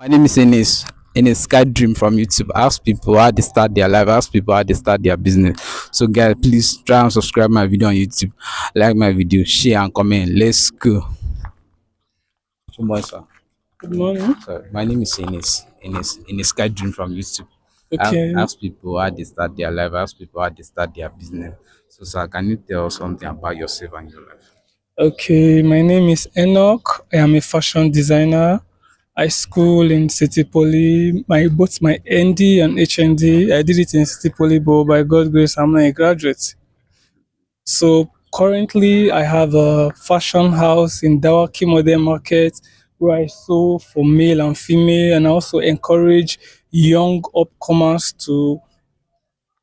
My name is Enes Sky Dream from YouTube. I ask people how they start their life, I ask people how they start their business. So guys, please try and subscribe my video on YouTube, like my video, share and comment. Let's go. So much, sir. Good morning. So my name is Enes Sky Dream from YouTube. I Okay. ask people how they start their life, I ask people how they start their business. So sir, can you tell us something about yourself and your life? Okay. My name is Enoch. I am a fashion designer. I school in City Poly. My ND and HND. I did it in City Poly, but by God's grace, I'm not a graduate. So currently, I have a fashion house in Dawaki Modern Market where I sew for male and female, and I also encourage young upcomers to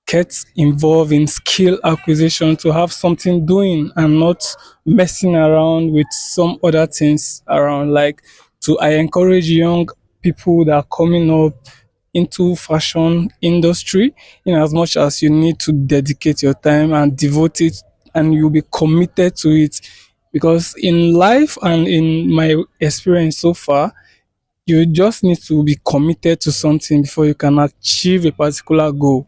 get involved in skill acquisition to have something doing and not messing around with some other things around. Like to I encourage young people that are coming up into fashion industry in as much as you need to dedicate your time and devote it and you'll be committed to it, because in life and in my experience so far, you just need to be committed to something before you can achieve a particular goal.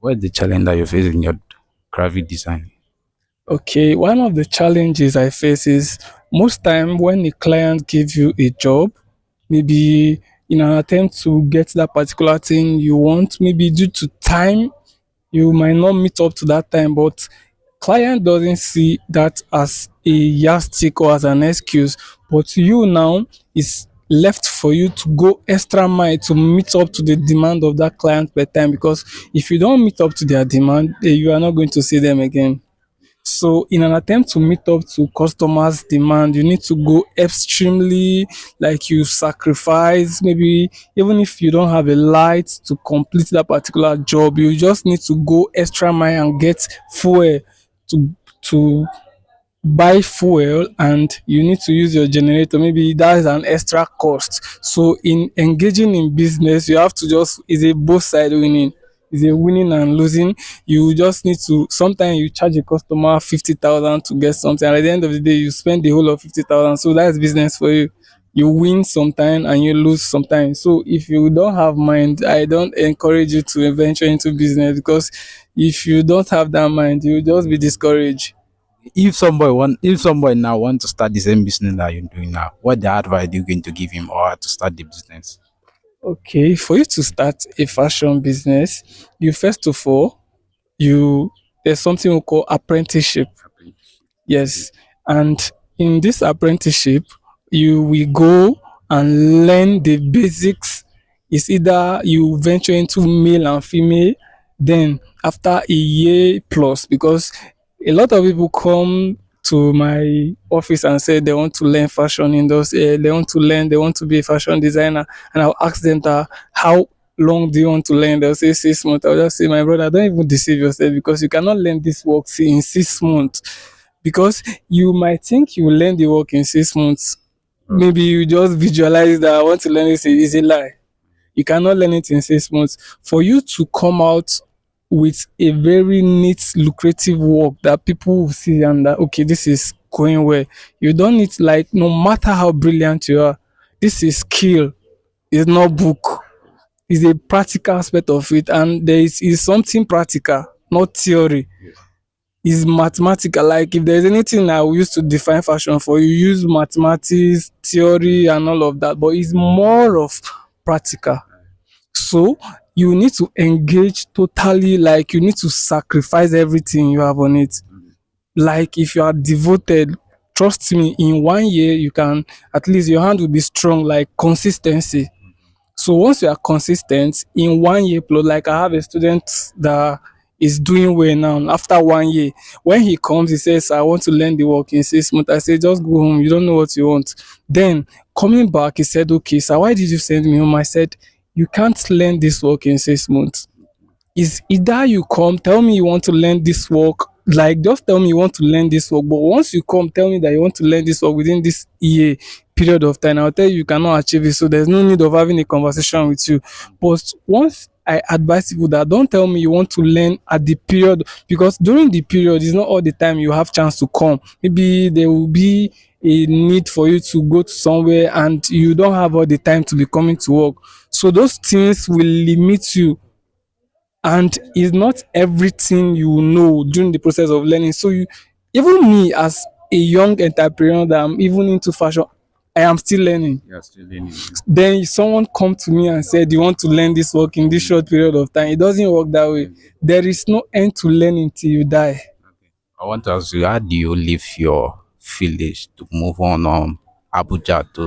What is the challenge that you face in your graphic design? Okay, one of the challenges I face is most time when a client gives you a job, maybe in an attempt to get that particular thing you want, maybe due to time, you might not meet up to that time, but client doesn't see that as a yardstick or as an excuse. But you now is left for you to go extra mile to meet up to the demand of that client per time, because if you don't meet up to their demand, you are not going to see them again. So, in an attempt to meet up to customers' demand, you need to go extremely, like you sacrifice, maybe even if you don't have a light to complete that particular job, you just need to go extra mile and get fuel to buy fuel, and you need to use your generator. Maybe that is an extra cost. So in engaging in business, you have to just, is a both side winning, is a winning and losing. You just need to, sometimes you charge a customer 50,000 to get something, and at the end of the day you spend the whole of 50,000. So that's business for you. You win sometimes and you lose sometimes. So if you don't have mind, I don't encourage you to venture into business, because if you don't have that mind, you'll just be discouraged. If somebody now want to start the same business that you're doing now, what the advice are you going to give him or her to start the business? Okay, for you to start a fashion business, you first of all, you there's something we call apprenticeship. Yes, and in this apprenticeship, you will go and learn the basics. It's either you venture into male and female, then after a year plus, because a lot of people come to my office and say they want to learn fashion industry, they want to be a fashion designer, and I'll ask them that how long do you want to learn? They'll say 6 months. I'll just say, my brother, don't even deceive yourself, because you cannot learn this work in 6 months, because you might think you will learn the work in 6 months. Maybe you just visualize that I want to learn this, is a lie. You cannot learn it in 6 months. For you to come out with a very neat, lucrative work that people will see and that, okay, this is going well. You don't need, like, no matter how brilliant you are, this is skill, it's not book. It's a practical aspect of it, and is something practical, not theory. Is mathematical. Like if there's anything I will use to define fashion for you, use mathematics, theory, and all of that, but it's more of practical. So you need to engage totally, like you need to sacrifice everything you have on it. Like if you are devoted, trust me, in 1 year you can, at least your hand will be strong, like consistency. So once you are consistent in 1 year plus, like I have a student that is doing well now. After 1 year, when he comes, he says, "I want to learn the work in 6 months." I say, "Just go home. You don't know what you want." Then coming back, he said, "Okay, sir, why did you send me home?" I said, "You can't learn this work in 6 months. Is either you come, tell me you want to learn this work, like just tell me you want to learn this work, but once you come, tell me that you want to learn this work within this year period of time, I'll tell you you cannot achieve it, so there's no need of having a conversation with you." But once I advise people that don't tell me you want to learn at the period, because during the period is not all the time you have chance to come. Maybe there will be a need for you to go to somewhere and you don't have all the time to be coming to work. So those things will limit you, and it's not everything you know during the process of learning. So you, even me as a young entrepreneur that I'm even into fashion, I am still learning. You're still learning. Then if someone come to me and said you want to learn this work in this short period of time, it doesn't work that way. There is no end to learning till you die. I want to ask you, how do you leave your village to move on Abuja to